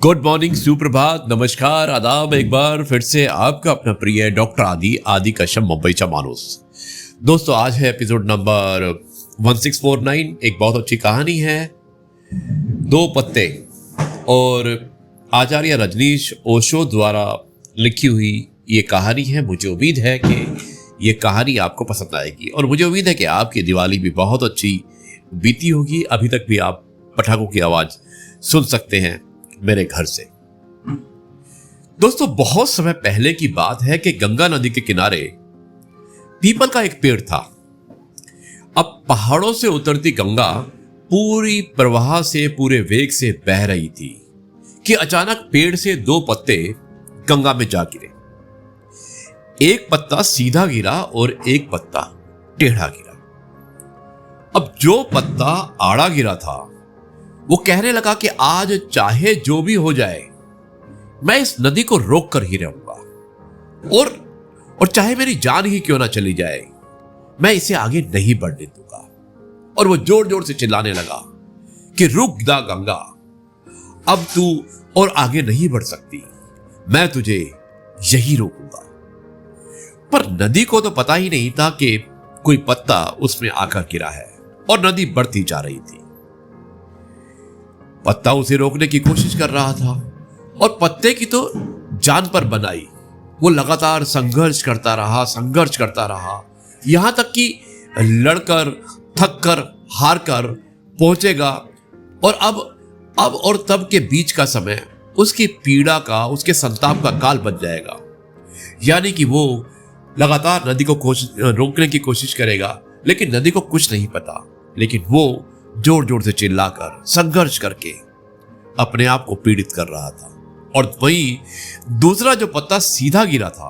Good morning, सुप्रभात, नमस्कार, आदाब। एक बार फिर से आपका अपना प्रिय डॉक्टर आदि कश्यप, मुंबईचा माणूस। दोस्तों, आज है एपिसोड नंबर 1649। एक बहुत अच्छी कहानी है, दो पत्ते, और आचार्य रजनीश ओशो द्वारा लिखी हुई ये कहानी है। मुझे उम्मीद है कि ये कहानी आपको पसंद आएगी और मुझे उम्मीद है कि आपकी दिवाली भी बहुत अच्छी बीती होगी। अभी तक भी आप पटाखों की आवाज सुन सकते हैं मेरे घर से। दोस्तों, बहुत समय पहले की बात है कि गंगा नदी के किनारे पीपल का एक पेड़ था। अब पहाड़ों से उतरती गंगा पूरी प्रवाह से, पूरे वेग से बह रही थी कि अचानक पेड़ से दो पत्ते गंगा में जा गिरे। एक पत्ता सीधा गिरा और एक पत्ता टेढ़ा गिरा। अब जो पत्ता आड़ा गिरा था वो कहने लगा कि आज चाहे जो भी हो जाए, मैं इस नदी को रोक कर ही रहूंगा, और चाहे मेरी जान ही क्यों ना चली जाए, मैं इसे आगे नहीं बढ़ने दूंगा। और वो जोर जोर से चिल्लाने लगा कि रुक जा गंगा, अब तू और आगे नहीं बढ़ सकती, मैं तुझे यही रोकूंगा। पर नदी को तो पता ही नहीं था कि कोई पत्ता उसमें आकर गिरा है और नदी बढ़ती जा रही थी। पत्ता उसे रोकने की कोशिश कर रहा था और पत्ते की तो जान पर बनाई। वो लगातार संघर्ष करता रहा, यहां तक कि लड़कर, थक कर, हार कर पहुंचेगा। और अब और तब के बीच का समय उसकी पीड़ा का, उसके संताप का काल बन जाएगा। यानी कि वो लगातार नदी को रोकने की कोशिश करेगा, लेकिन नदी को कुछ नहीं पता। लेकिन वो जोर जोर से चिल्लाकर, संघर्ष करके अपने आप को पीड़ित कर रहा था। और वही दूसरा जो पत्ता सीधा गिरा था,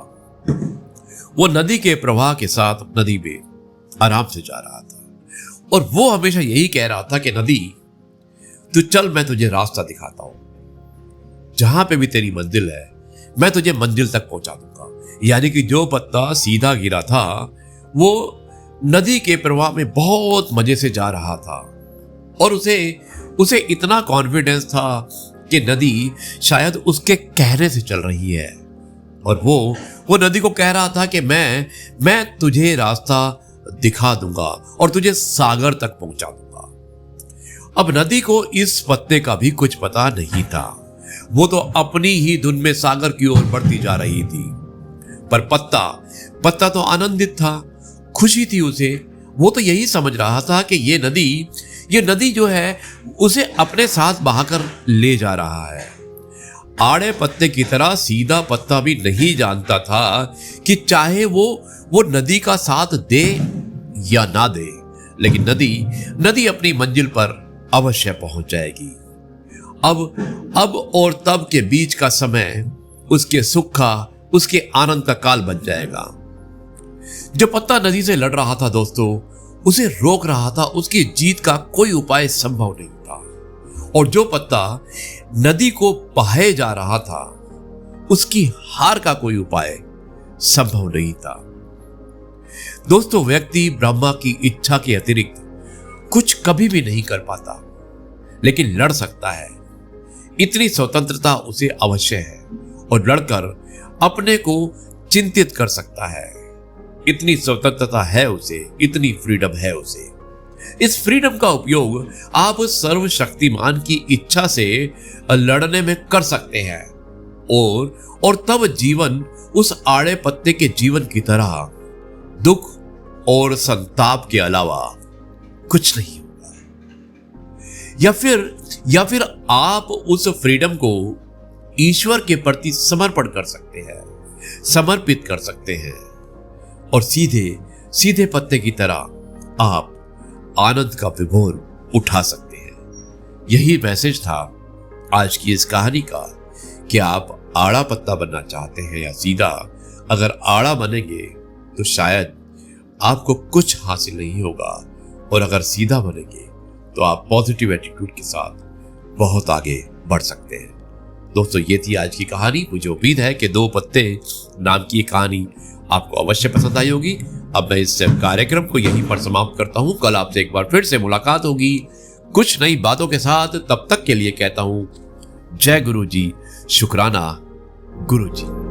वो नदी के प्रवाह के साथ नदी में आराम से जा रहा था। और वो हमेशा यही कह रहा था कि नदी, तू चल, मैं तुझे रास्ता दिखाता हूं। जहां पे भी तेरी मंजिल है, मैं तुझे मंजिल तक पहुंचा दूंगा। यानी कि जो पत्ता सीधा गिरा था वो नदी के प्रवाह में बहुत मजे से जा रहा था और उसे इतना कॉन्फिडेंस था कि नदी शायद उसके कहने से चल रही है। और वो नदी को कह रहा था कि मैं तुझे रास्ता दिखा दूंगा और तुझे सागर तक पहुंचा दूंगा। अब नदी को इस पत्ते का भी कुछ पता नहीं था। वो तो अपनी ही धुन में सागर की ओर बढ़ती जा रही थी। पर पत्ता तो आनंदित था, खुशी थी उसे। वो तो यही समझ रहा था कि ये नदी जो है उसे अपने साथ बहाकर ले जा रहा है। आड़े पत्ते की तरह सीधा पत्ता भी नहीं जानता था कि चाहे वो नदी का साथ दे या ना दे, लेकिन नदी अपनी मंजिल पर अवश्य पहुंच जाएगी। अब और तब के बीच का समय उसके सुख का, उसके आनंद का काल बन जाएगा। जो पत्ता नदी से लड़ रहा था दोस्तों, उसे रोक रहा था, उसकी जीत का कोई उपाय संभव नहीं था। और जो पत्ता नदी को बहाए जा रहा था, उसकी हार का कोई उपाय संभव नहीं था। दोस्तों, व्यक्ति ब्रह्मा की इच्छा के अतिरिक्त कुछ कभी भी नहीं कर पाता, लेकिन लड़ सकता है। इतनी स्वतंत्रता उसे अवश्य है और लड़कर अपने को चिंतित कर सकता है। इतनी स्वतंत्रता है उसे, इतनी फ्रीडम है उसे। इस फ्रीडम का उपयोग आप सर्वशक्तिमान की इच्छा से लड़ने में कर सकते हैं और तब जीवन उस आड़े पत्ते के जीवन की तरह दुख और संताप के अलावा कुछ नहीं होगा। या फिर आप उस फ्रीडम को ईश्वर के प्रति समर्पण कर सकते हैं, समर्पित कर सकते हैं और सीधे पत्ते की तरह आप आनंद का विभोर उठा सकते हैं। यही मैसेज था आज की इस कहानी का कि आप आड़ा पत्ता बनना चाहते हैं या सीधा। अगर आड़ा बनेंगे तो शायद आपको कुछ हासिल नहीं होगा, और अगर सीधा बनेंगे तो आप पॉजिटिव एटीट्यूड के साथ बहुत आगे बढ़ सकते हैं। दोस्तों, ये थी आज की कहानी। मुझे उम्मीद है कि दो पत्ते नाम की कहानी आपको अवश्य पसंद आई होगी। अब मैं इस कार्यक्रम को यहीं पर समाप्त करता हूं। कल आपसे एक बार फिर से मुलाकात होगी कुछ नई बातों के साथ। तब तक के लिए कहता हूं जय गुरु जी, शुक्राना गुरु जी।